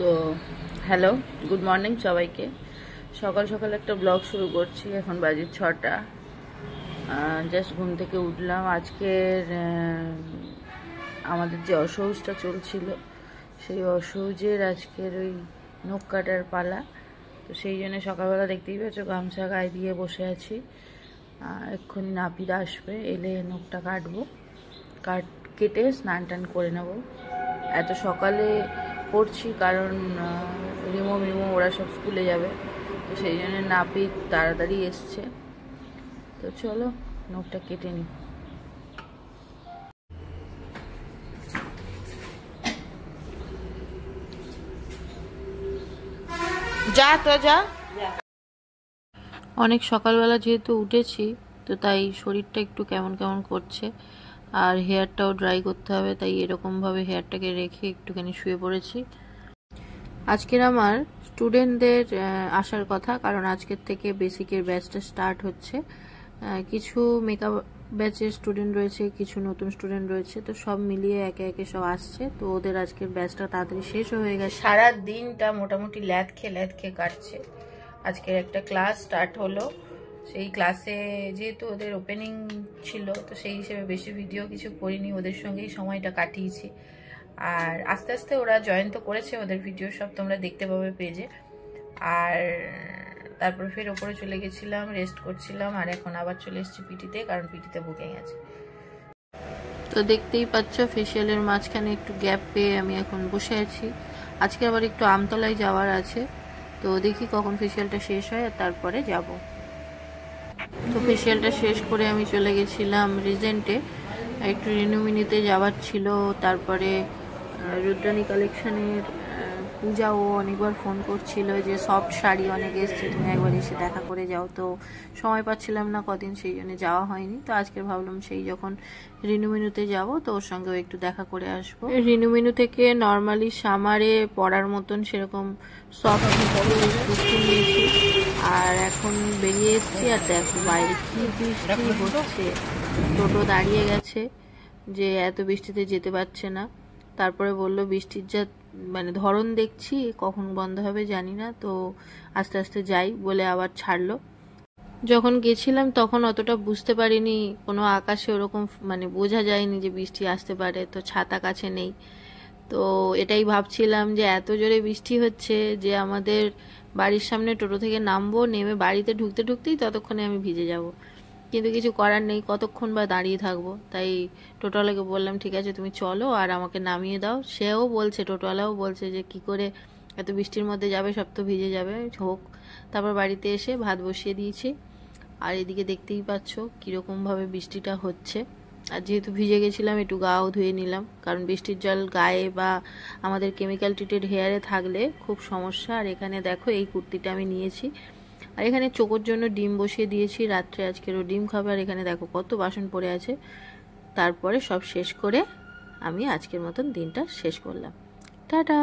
তো hello, good morning সবাইকে। সকাল সকাল একটা ব্লগ শুরু করছি। এখন বাজে 6টা। জাস্ট ঘুম থেকে উঠলাম। আজকের আমাদের যে অসৌজটা চলছিল, সেই অসৌজের আজকের ওই নখ কাটার পালা। তো সেই জন্য সকালবেলা দেখতেই পাচ্ছ গামছা গায়ে দিয়ে বসে আছি। এক্ষুনি নাপিত আসবে, এলে নখটা কাটবো। কেটে স্নান টান করে নেব। এত সকালে করছি কারণ রিমো মিমো ওরা সব স্কুলে যাবে, তো সেই জন্য নাপিত তাড়াতাড়ি এসছে। তো চলো নখটা কেটে নিই। যা তো যা। অনেক সকালবেলা যেহেতু উঠেছি, তো তাই শরীরটা একটু কেমন কেমন করছে, আর হেয়ারটাও ড্রাই করতে হবে, তাই এরকমভাবে হেয়ারটাকে রেখে একটুখানি শুয়ে পড়েছি। আজকের আমার স্টুডেন্টদের আসার কথা, কারণ আজকের থেকে বেসিকের ব্যাচটা স্টার্ট হচ্ছে। কিছু মেকআপ ব্যাচের স্টুডেন্ট রয়েছে, কিছু নতুন স্টুডেন্ট রয়েছে, তো সব মিলিয়ে একে একে সব আসছে। তো ওদের আজকের ব্যাচটা তাড়াতাড়ি শেষ হয়ে গেছে। সারা দিনটা মোটামুটি ল্যাদ খেয়ে কাটছে। আজকের একটা ক্লাস স্টার্ট হলো। সেই ক্লাসে যেহেতু ওদের ওপেনিং ছিল, তো সেই হিসেবে বেশি ভিডিও কিছু করিনি, ওদের সঙ্গেই সময়টা কাটিয়েছি। আর আস্তে আস্তে ওরা জয়েন তো করেছে, ওদের ভিডিও সব তোমরা দেখতে পাবে পেজে। আর তারপরে ফের ওপরে চলে গেছিলাম, রেস্ট করছিলাম, আর এখন আবার চলে এসেছি পিটিতে, কারণ পিটিতে বুকিং আছে। তো দেখতেই পাচ্ছ ফেসিয়ালের মাঝখানে একটু গ্যাপ পেয়ে আমি এখন বসে আছি। আজকে আবার একটু আমতলায় যাওয়ার আছে, তো দেখি কখন ফেসিয়ালটা শেষ হয় আর তারপরে যাব। তো ফেসিয়ালটা শেষ করে আমি চলে গেছিলাম রিজেন্টে, একটু রিনুমিনিতে যাওয়ার ছিল। তারপরে রুদ্রাণী কালেকশনের পূজাও অনেকবার ফোন করছিল যে সফট শাড়ি অনেক এসছে, তুমি একবার এসে দেখা করে যাও। তো সময় পাচ্ছিলাম না কদিন, সেই জন্য যাওয়া হয়নি। তো আজকে ভাবলাম সেই যখন রিনুমিনুতে যাব, তো ওর সঙ্গেও একটু দেখা করে আসবো। রিনুমিনু থেকে নর্মালি সামারে পরার মতন সেরকম সফট কুর্তি নিয়েছি, আর এখন বেরিয়ে এসেছি। আর দেখো বাইরে কি বৃষ্টি হচ্ছে, টোটো দাঁড়িয়ে গেছে যে এত বৃষ্টিতে যেতে পারছে না। তারপরে বললো বৃষ্টির যা ধরন দেখছি, কখন বন্ধ হবে জানি না, তো আস্তে আস্তে যাই বলে আবার ছাড়লো। যখন গেছিলাম তখন অতটা বুঝতে পারিনি, কোনো আকাশে ওরকম বোঝা যায়নি যে বৃষ্টি আসতে পারে, তো ছাতা কাছে নেই। তো এটাই ভাবছিলাম যে এত জোরে বৃষ্টি হচ্ছে যে আমাদের বাড়ির সামনে টোটো থেকে নামবো, নেমে বাড়িতে ঢুকতে ঢুকতেই ততক্ষণে আমি ভিজে যাব। কিন্তু কিছু করার নেই, কতক্ষণ বা দাঁড়িয়ে থাকবো। তাই টোটোওয়ালাকে বললাম ঠিক আছে তুমি চলো আর আমাকে নামিয়ে দাও। সেও বলছে, টোটোওয়ালাও বলছে যে কি করে এত বৃষ্টির মধ্যে যাবে, সব তো ভিজে যাবে, হোক। তারপর বাড়িতে এসে ভাত বসিয়ে দিয়েছি। আর এদিকে দেখতেই পাচ্ছ কীরকমভাবে বৃষ্টিটা হচ্ছে। আর যেহেতু ভিজে গেছিলাম একটু গাও ধুয়ে নিলাম, কারণ বৃষ্টির জল গায়ে বা আমাদের কেমিক্যাল ট্রিটেড হেয়ারে থাকলে খুব সমস্যা। আর এখানে দেখো এই কুর্তিটা আমি নিয়েছি, আর এখানে চোখের জন্য ডিম বসিয়ে দিয়েছি, রাত্রে আজকেরও ডিম খাবে। আর এখানে দেখো কত বাসন পড়ে আছে। তারপরে সব শেষ করে আমি আজকের মতন দিনটা শেষ করলাম। টাটা।